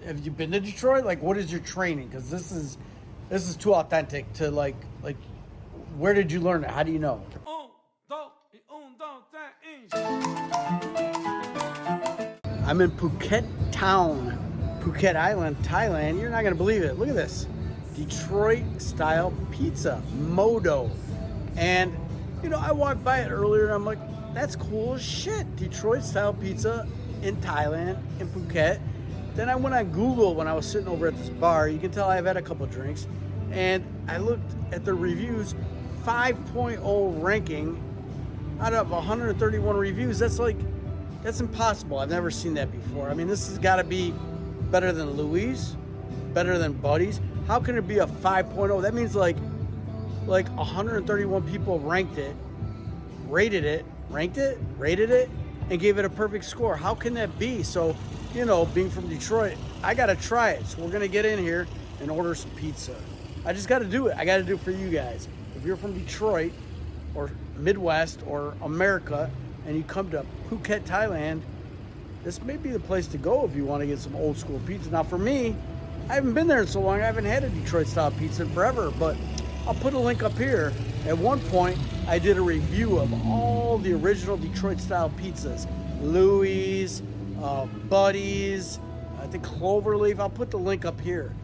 have you been to Detroit? Like, what is your training? Because this is too authentic to like where did you learn it? How do you know? I'm in Phuket Town, Phuket Island, Thailand. You're not gonna believe it. Look at this, Detroit style pizza, Modo. And you know, I walked by it earlier and I'm like, that's cool as shit. Detroit style pizza in Thailand, in Phuket. Then I went on Google when I was sitting over at this bar. You can tell I've had a couple drinks. And I looked at the reviews, 5.0 ranking out of 131 reviews. That's impossible. I've never seen that before. I mean, this has got to be better than Louis, better than Buddy's. How can it be a 5.0? That means like 131 people ranked it, rated it, and gave it a perfect score. How can that be? So, you know, being from Detroit, I got to try it. So we're going to get in here and order some pizza. I just got to do it. I got to do it for you guys. If you're from Detroit or Midwest or America and you come to Phuket, Thailand, this may be the place to go if you want to get some old school pizza. Now for me, I haven't been there in so long. I haven't had a Detroit style pizza in forever, but I'll put a link up here. At one point, I did a review of all the original Detroit style pizzas. Louis, Buddy's, I think Cloverleaf. I'll put the link up here.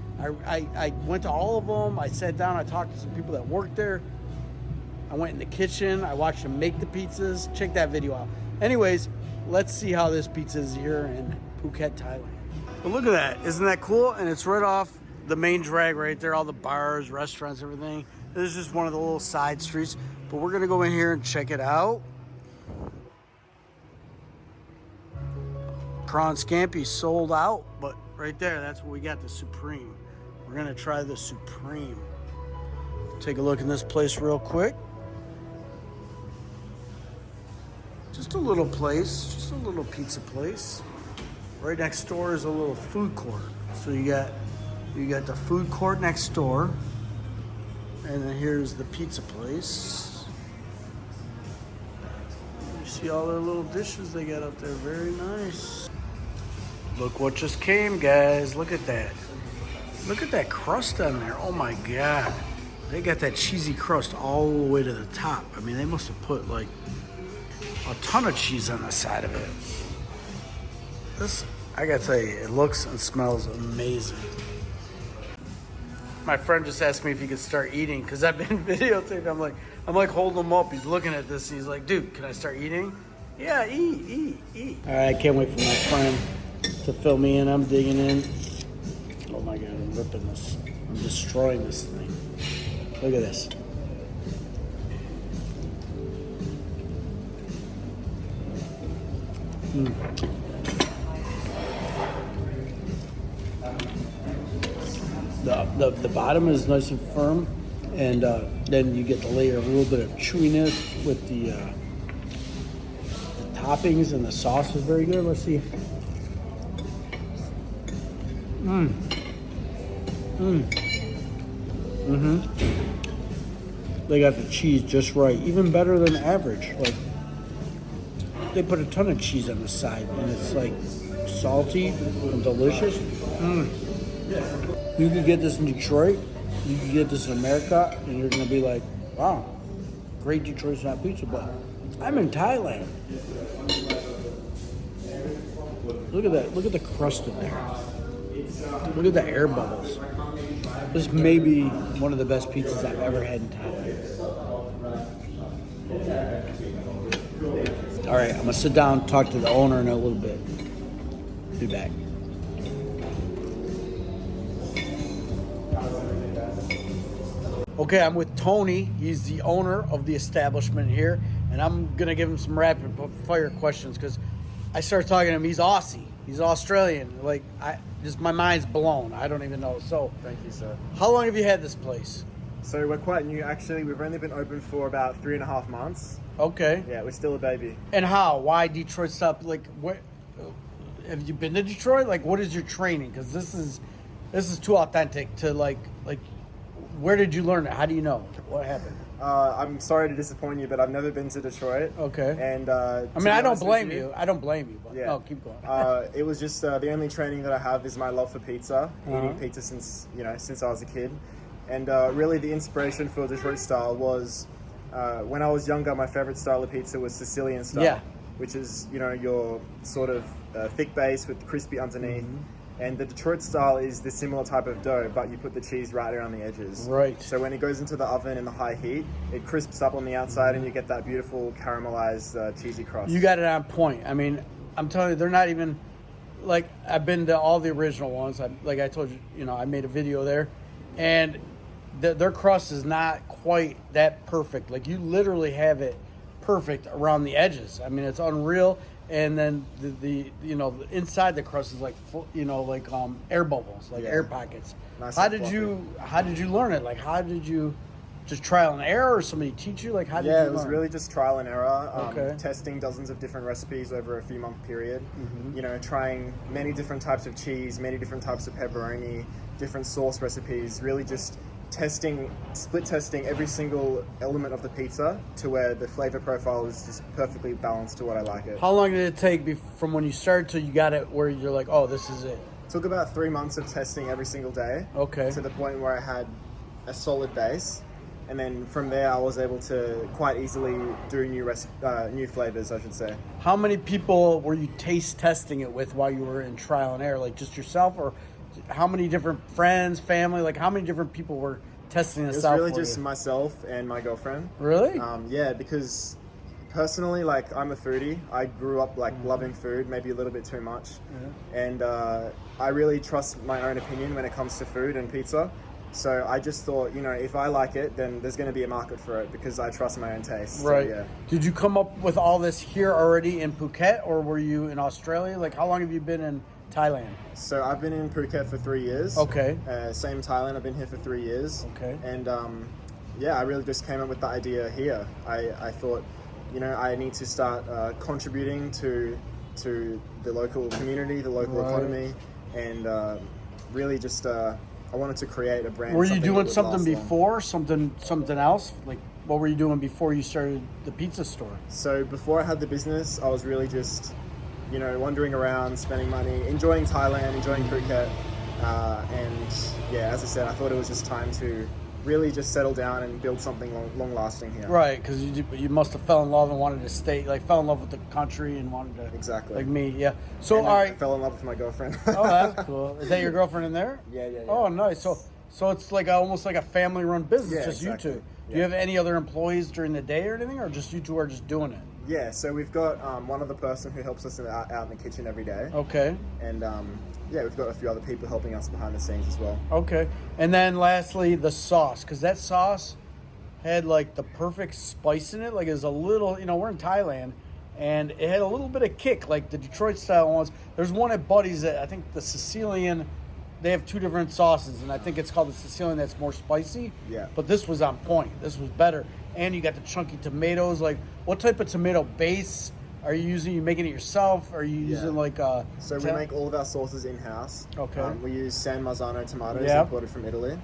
I went to all of them. I sat down. I talked to some people that worked there. I went in the kitchen. I watched them make the pizzas. Check that video out. Anyways, let's see how this pizza is here in Phuket, Thailand. But look at that. Isn't that cool? And it's right off the main drag right there. All the bars, restaurants, everything. This is just one of the little side streets. But we're going to go in here and check it out. Prawn scampi sold out. But right there, that's what we got, the Supreme. We're going to try the Supreme. Take a look in this place real quick. Just a little place, just a little pizza place. Right next door is a little food court. So you got the food court next door. And then here's the pizza place. You see all their little dishes they got up there, very nice. Look what just came, guys. Look at that. Look at that crust on there. Oh my God. They got that cheesy crust all the way to the top. I mean, they must have put like a ton of cheese on the side of it. This, I gotta tell you, it looks and smells amazing. My friend just asked me if he could start eating because I've been videotaping. I'm like holding him up. He's looking at this and he's like, dude, can I start eating? Yeah, eat. All right, I can't wait for my friend to fill me in. I'm digging in. Oh my God, I'm ripping this. I'm destroying this thing. Look at this. The bottom is nice and firm, and then you get the layer of a little bit of chewiness with the toppings, and the sauce is very good. Let's see. They got the cheese just right, even better than average. Like, they put a ton of cheese on the side, and it's like salty and delicious. You could get this in Detroit, you could get this in America, and you're gonna be like, wow, great Detroit style pizza, but I'm in Thailand. Look at that, look at the crust in there. Look at the air bubbles. This may be one of the best pizzas I've ever had in Thailand. All right, I'm gonna sit down and talk to the owner in a little bit. Be back. Okay, I'm with Tony. He's the owner of the establishment here, and I'm gonna give him some rapid fire questions because I started talking to him. He's Aussie. He's Australian. Like, my mind's blown. I don't even know. So, thank you, sir. How long have you had this place? So we're quite new, actually. We've only been open for about 3.5 months. Okay. Yeah, we're still a baby. And how? Why Detroit style? Like, what? Have you been to Detroit? Like, what is your training? Because this is too authentic to like. Where did you learn it? How do you know? What happened? I'm sorry to disappoint you, but I've never been to Detroit. Okay. And I mean, I don't blame you. I don't blame you. But Yeah. no, keep going. It was just the only training that I have is my love for pizza. Eating pizza since I was a kid, and really the inspiration for Detroit style was when I was younger. My favorite style of pizza was Sicilian style, Yeah. which is your sort of thick base with crispy underneath. And the Detroit style is the similar type of dough, but you put the cheese right around the edges. Right. So when it goes into the oven in the high heat, it crisps up on the outside, and you get that beautiful caramelized cheesy crust. You got it on point. I mean, I'm telling you, they're not even like, I've been to all the original ones. Like I told you, I made a video there, and their crust is not quite that perfect. Like, you literally have it perfect around the edges. I mean, it's unreal. And then the inside the crust is like air bubbles, like air pockets. Nice how and did fluffy. how did you learn it? Like, how did you just trial and error, or somebody teach you? Like, how did you learn? It was really just trial and error. Okay. Testing dozens of different recipes over a few month period. Trying many different types of cheese, many different types of pepperoni, different sauce recipes. Really just split testing every single element of the pizza to where the flavor profile is just perfectly balanced to what I like it. How long did it take from when you started till you got it where you're like, oh, this is it? Took about 3 months of testing every single day. Okay. To the point where I had a solid base, and then from there I was able to quite easily do new flavors, I should say. How many people were you taste testing it with while you were in trial and error? Like, just yourself, or how many different friends, family? Like, how many different people were testing this out? It was really for just you? myself and my girlfriend. Really? Yeah, because personally, like, I'm a foodie. I grew up loving food, maybe a little bit too much, and I really trust my own opinion when it comes to food and pizza. So I just thought, if I like it, then there's going to be a market for it because I trust my own taste. Right. So, yeah. Did you come up with all this here already in Phuket, or were you in Australia? Like, how long have you been in Thailand? So I've been in Phuket for 3 years. Okay. Same Thailand. I've been here for 3 years. Okay. And I really just came up with the idea here. I thought, I need to start contributing to the local community, the local economy, and really just I wanted to create a brand. Were you doing that would something last before, something else? Like, what were you doing before you started the pizza store? So before I had the business, I was really just, wandering around, spending money, enjoying Thailand, enjoying Phuket, and as I said, I thought it was just time to really just settle down and build something long lasting here. Right, because you must have fell in love and wanted to stay, like, fell in love with the country and wanted to. Exactly. Like me, yeah. So, And all I right. fell in love with my girlfriend. Oh, that's cool. Is that your girlfriend in there? Yeah. Oh, nice. So it's like almost like a family-run business, Yeah, just exactly. you two. Do you Yeah. have any other employees during the day or anything, or just you two are just doing it? Yeah, so we've got one other person who helps us out in the kitchen every day. Okay. And we've got a few other people helping us behind the scenes as well. Okay. And then lastly, the sauce, because that sauce had like the perfect spice in it. Like, it was a little, we're in Thailand, and it had a little bit of kick, like the Detroit style ones. There's one at Buddy's that I think the Sicilian, they have two different sauces, and I think it's called the Sicilian that's more spicy. Yeah. But this was on point. This was better. And you got the chunky tomatoes. Like, what type of tomato base are you using? You making it yourself? Are you using like So we make all of our sauces in-house. Okay. We use San Marzano tomatoes Yeah. imported from Italy.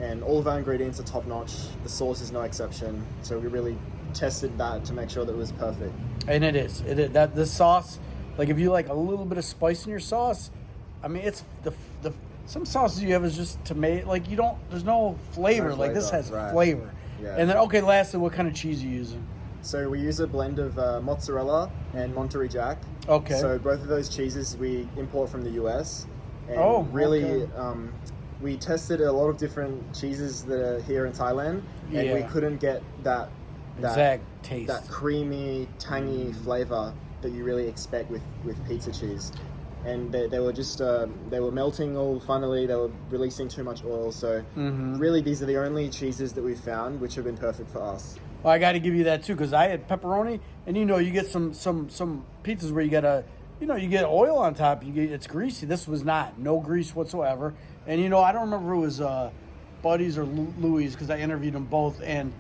And all of our ingredients are top-notch. The sauce is no exception. So we really tested that to make sure that it was perfect. And it is. It is. That this sauce, like, if you like a little bit of spice in your sauce, I mean, it's the some sauces you have is just tomato. Like, there's no flavor. No Like, this flavor, has right. flavor. Yeah. And then, okay, lastly, what kind of cheese are you using? So we use a blend of mozzarella and Monterey Jack. Okay. So both of those cheeses we import from the US. And okay. We tested a lot of different cheeses that are here in Thailand, and we Yeah. couldn't get that Exact taste. that creamy, tangy flavor that you really expect with pizza cheese. And they were just they were melting all funnily. They were releasing too much oil. So really, these are the only cheeses that we've found which have been perfect for us. Well, I got to give you that too, because I had pepperoni, and you get some pizzas where you got you get oil on top. It's greasy. This was not, no grease whatsoever. And I don't remember if it was Buddy's or Louis, because I interviewed them both, and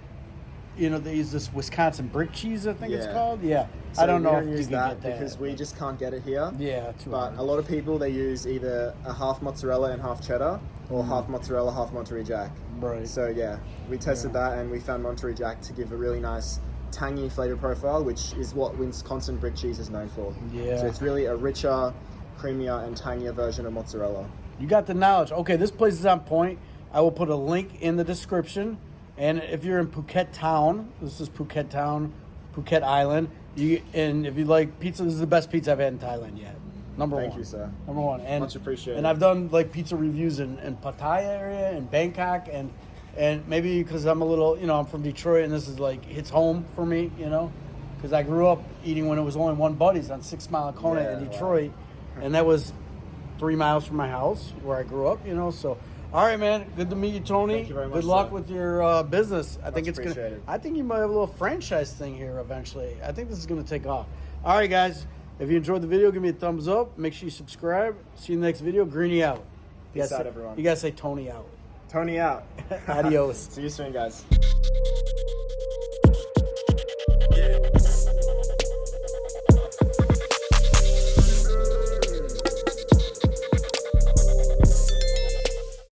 you know, they use this Wisconsin brick cheese, I think it's Yeah. called. Yeah. So I don't know we if don't you use can that get that because we just can't get it here. Yeah, too But hard. a lot of people, they use either a half mozzarella and half cheddar, or half mozzarella, half Monterey Jack. Right. So yeah, we tested that and we found Monterey Jack to give a really nice tangy flavor profile, which is what Wisconsin brick cheese is known for. Yeah. So it's really a richer, creamier, and tangier version of mozzarella. You got the knowledge. Okay, this place is on point. I will put a link in the description. And if you're in Phuket Town, this is Phuket Town, Phuket Island. And if you like pizza, this is the best pizza I've had in Thailand yet. Number one. Thank you, sir. Number one. And, Much appreciated. And I've done like pizza reviews in Pattaya area, in Bangkok, and maybe because I'm a little, you know, I'm from Detroit, and this is like hits home for me, you know, because I grew up eating when it was only one Buddy's on 6 Mile Kona Yeah, in Detroit, and that was 3 miles from my house where I grew up, you know. So, all right, man, good to meet you, Tony. Thank you very much, Good luck sir. with your business. I think it's gonna. appreciated. I think you might have a little franchise thing here eventually. I think this is gonna take off. All right, guys. If you enjoyed the video, give me a thumbs up. Make sure you subscribe. See you in the next video. Greeny out. You Peace gotta out, say- everyone. You gotta say Tony out. Tony out. Adios. See you soon, guys.